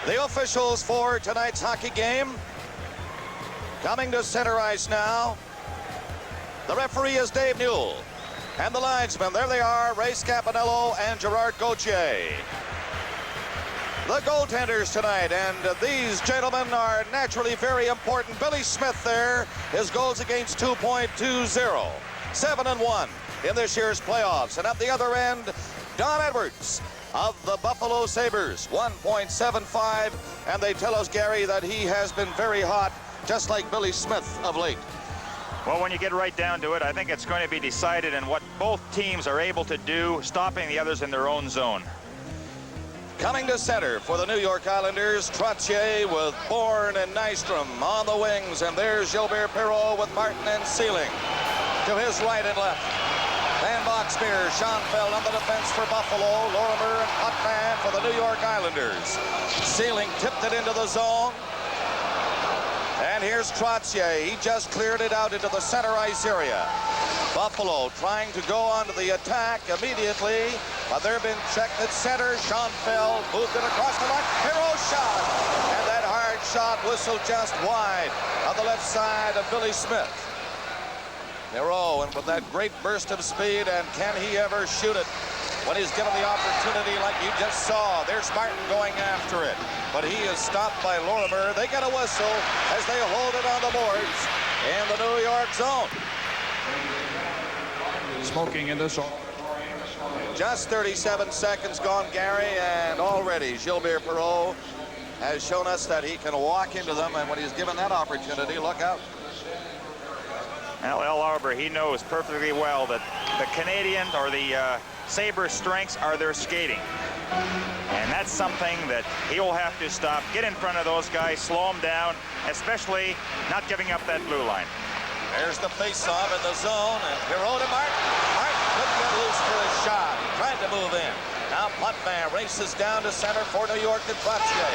The officials for tonight's hockey game coming to center ice now. The referee is Dave Newell. And the linesmen, there they are, Ray Scapanello and Gerard Gauthier. The goaltenders tonight, and these gentlemen are naturally very important. Billy Smith there, his goals against 2.20, 7-1 in this year's playoffs. And at the other end, Don Edwards of the Buffalo Sabres, 1.75. And they tell us, Gary, that he has been very hot, just like Billy Smith of late. Well, when you get right down to it, I think it's going to be decided in what both teams are able to do, stopping the others in their own zone. Coming to center for the New York Islanders, Trottier with Bourne and Nystrom on the wings. And there's Gilbert Perreault with Martin and Sealing to his right and left. Van Boxmeer, Schoenfeld on the defense for Buffalo, Lorimer and Potvin for the New York Islanders. Sealing tipped it into the zone. And here's Trottier. He just cleared it out into the center ice area. Buffalo trying to go onto the attack immediately, but they've been checked at center. Schoenfeld moved it across the line. Perreault shot, and that hard shot whistled just wide on the left side of Billy Smith. Perreault, and with that great burst of speed, and can he ever shoot it when he's given the opportunity like you just saw? There's Martin going after it, but he is stopped by Lorimer. They get a whistle as they hold it on the boards in the New York zone. Smoking in this. Just 37 seconds gone, Gary, and already Gilbert Perreault has shown us that he can walk into them, and when he's given that opportunity, look out. Well, Al Arbour, he knows perfectly well that the Canadian or the Sabres' strengths are their skating. And that's something that he will have to stop, get in front of those guys, slow them down, especially not giving up that blue line. There's the face-off in the zone, and Perreault to Martin. Martin couldn't get loose for his shot. He tried to move in. Now Potvin races down to center for New York to Trottier.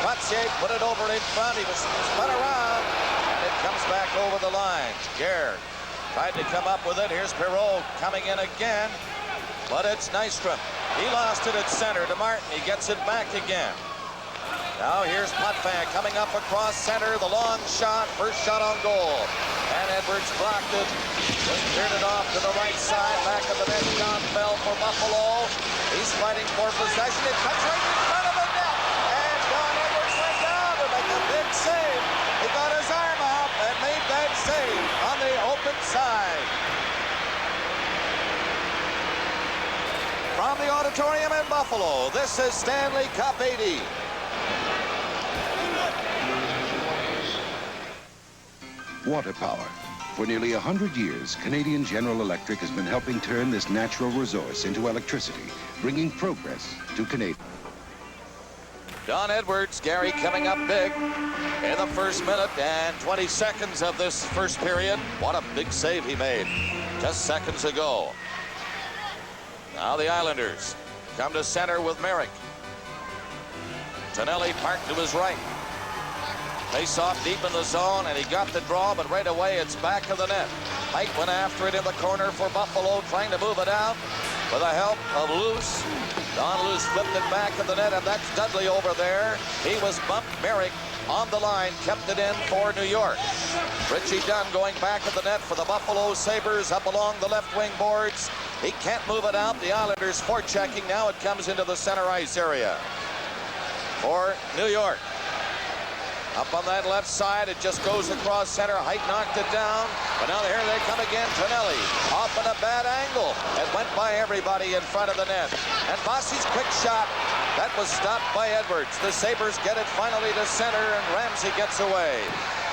Trottier put it over in front. He was spun around, and it comes back over the line. Gare tried to come up with it. Here's Perreault coming in again, but it's Nystrom. He lost it at center to Martin. He gets it back again. Now here's Potvin coming up across center. The long shot, first shot on goal. And Edwards blocked it. Just cleared it off to the right side. Back of the net, Schoenfeld for Buffalo. He's fighting for possession. It cuts right in front of the net. And Don Edwards went down to make a big save. He got his arm out and made that save on the open side. From the auditorium in Buffalo, this is Stanley Cup 80. Water power. For nearly 100 years, Canadian General Electric has been helping turn this natural resource into electricity, bringing progress to Canada. Don Edwards, Gary, coming up big in the first minute and 20 seconds of this first period. What a big save he made just seconds ago. Now the Islanders come to center with Merrick. Tonelli parked to his right. Face off deep in the zone, and he got the draw, but right away it's back of the net. Mike went after it in the corner for Buffalo, trying to move it out with the help of Luce. Don Luce flipped it back of the net, and that's Dudley over there. He was bumped. Merrick on the line, kept it in for New York. Richie Dunn going back of the net for the Buffalo Sabres up along the left wing boards. He can't move it out. The Islanders forechecking. Now it comes into the center ice area for New York. Up on that left side, it just goes across center. Height knocked it down, but now here they come again. Tonelli off in a bad angle. It went by everybody in front of the net. And Bossie's quick shot, that was stopped by Edwards. The Sabres get it finally to center, and Ramsey gets away.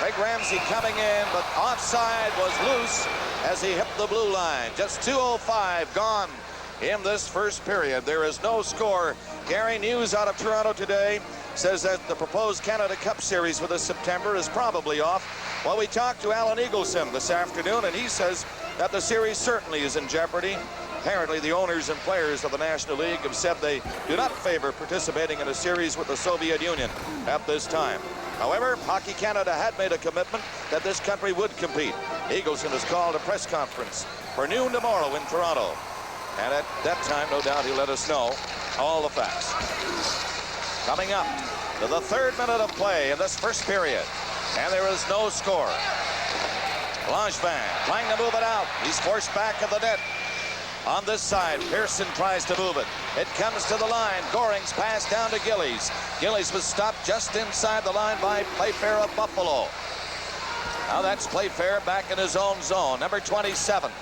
Craig Ramsey coming in, but offside was loose as he hit the blue line. Just 2:05 gone in this first period. There is no score. Gary, news out of Toronto today says that the proposed Canada Cup Series for this September is probably off. Well, we talked to Alan Eagleson this afternoon, and he says that the series certainly is in jeopardy. Apparently, the owners and players of the National League have said they do not favor participating in a series with the Soviet Union at this time. However, Hockey Canada had made a commitment that this country would compete. Eagleson has called a press conference for noon tomorrow in Toronto. And at that time, no doubt, he'll let us know all the facts. Coming up to the 3rd minute of play in this first period. And there is no score. Langevin trying to move it out. He's forced back of the net. On this side, Pearson tries to move it. It comes to the line. Goring's pass down to Gillies. Gillies was stopped just inside the line by Playfair of Buffalo. Now that's Playfair back in his own zone. Number 27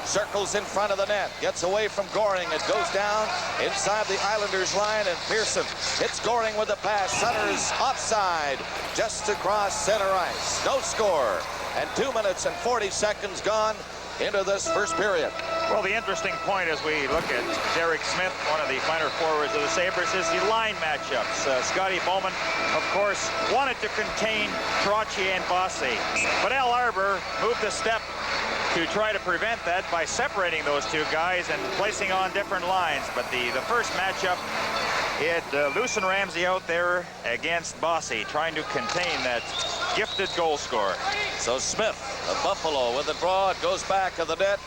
circles in front of the net. Gets away from Goring. It goes down inside the Islanders line, and Pearson hits Goring with the pass. Sutter's offside just across center ice. No score. And 2 minutes and 40 seconds gone into this first period. Well, the interesting point as we look at Derek Smith, one of the minor forwards of the Sabres, is the line matchups. Scotty Bowman, of course, wanted to contain Trottier and Bossy, but Al Arbour moved a step to try to prevent that by separating those two guys and placing on different lines. But the first matchup, it loosened Ramsey out there against Bossy, trying to contain that gifted goal scorer. So Smith of Buffalo with the draw. It goes back of the net.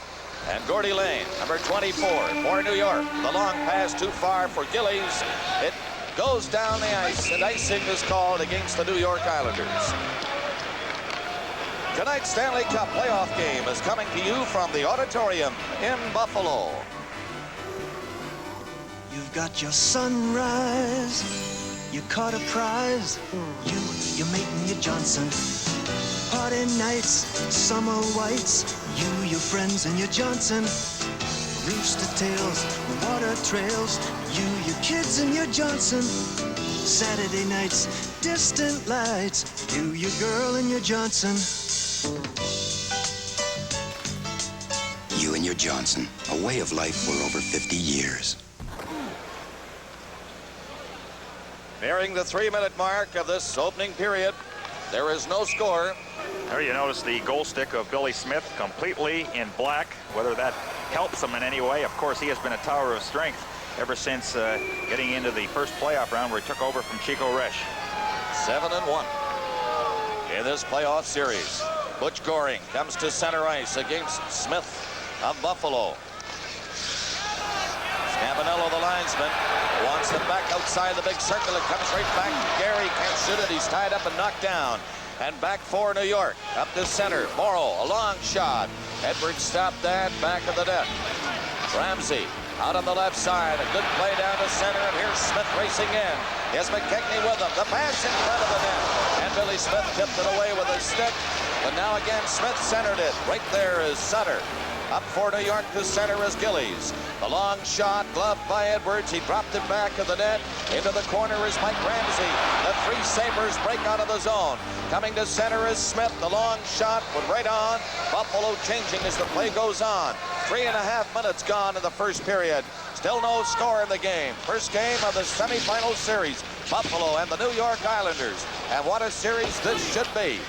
And Gordy Lane, number 24 for New York. The long pass too far for Gillies. It goes down the ice, and icing is called against the New York Islanders. Tonight's Stanley Cup playoff game is coming to you from the auditorium in Buffalo. You've got your sunrise, you caught a prize, your mate and your Johnson. Party nights, summer whites, you, your friends and your Johnson. Rooster tails, water trails, you, your kids and your Johnson. Saturday nights, distant lights, you, your girl and your Johnson. You and your Johnson, a way of life for over 50 years. Nearing the 3-minute mark of this opening period. There is no score. There you notice the goal stick of Billy Smith completely in black. Whether that helps him in any way, of course, he has been a tower of strength ever since getting into the first playoff round where he took over from Chico Resch. 7-1 in this playoff series. Butch Goring comes to center ice against Smith of Buffalo. Campanello, the linesman, wants it back outside the big circle. It comes right back to Gary. Can't shoot it. He's tied up and knocked down. And back for New York. Up to center. Morrow, a long shot. Edwards stopped that. Back of the net. Ramsey out on the left side. A good play down to center. And here's Smith racing in. Here's McKechnie with him. The pass in front of the net. And Billy Smith tipped it away with a stick. But now again, Smith centered it. Right there is Sutter. Up for New York to center is Gillies. The long shot, gloved by Edwards. He dropped it back of the net. Into the corner is Mike Ramsey. The 3 Sabres break out of the zone. Coming to center is Smith. The long shot put right on. Buffalo changing as the play goes on. 3.5 minutes gone in the first period. Still no score in the game. First game of the semifinal series. Buffalo and the New York Islanders. And what a series this should be.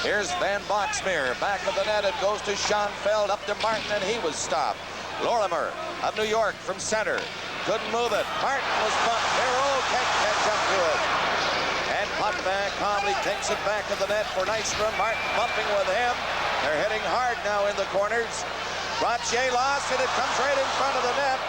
Here's Van Boxmeer, back of the net. It goes to Schoenfeld, up to Martin, and he was stopped. Lorimer of New York from center. Couldn't move it. Martin was bumped. Barrow can't catch up to it. And Potvin calmly takes it back of the net for Nystrom. Martin bumping with him. They're hitting hard now in the corners. Trottier lost it. It comes right in front of the net.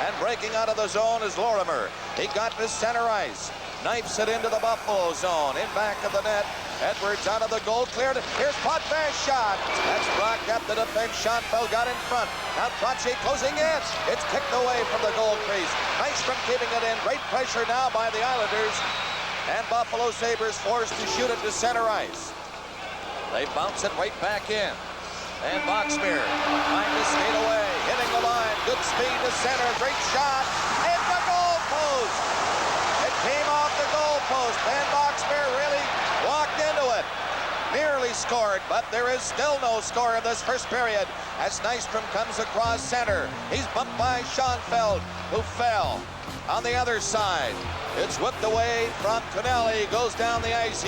And breaking out of the zone is Lorimer. He got to center ice. Knifes it into the Buffalo zone. In back of the net. Edwards out of the goal, cleared it. Here's Potvin's shot. That's blocked up the defense. Schoenfeld got in front. Now Trottier closing in. It's kicked away from the goal crease. Nystrom keeping it in. Great pressure now by the Islanders. And Buffalo Sabres forced to shoot it to center ice. They bounce it right back in. And Boxmeer trying to skate away. Hitting the line. Good speed to center. Great shot. Hit the goal post. It came off the goal post. Van Boxmeer really walked into it. Nearly scored, but there is still no score in this first period as Nystrom comes across center. He's bumped by Schoenfeld, who fell. On the other side, it's whipped away from Tonelli. Goes down the ice.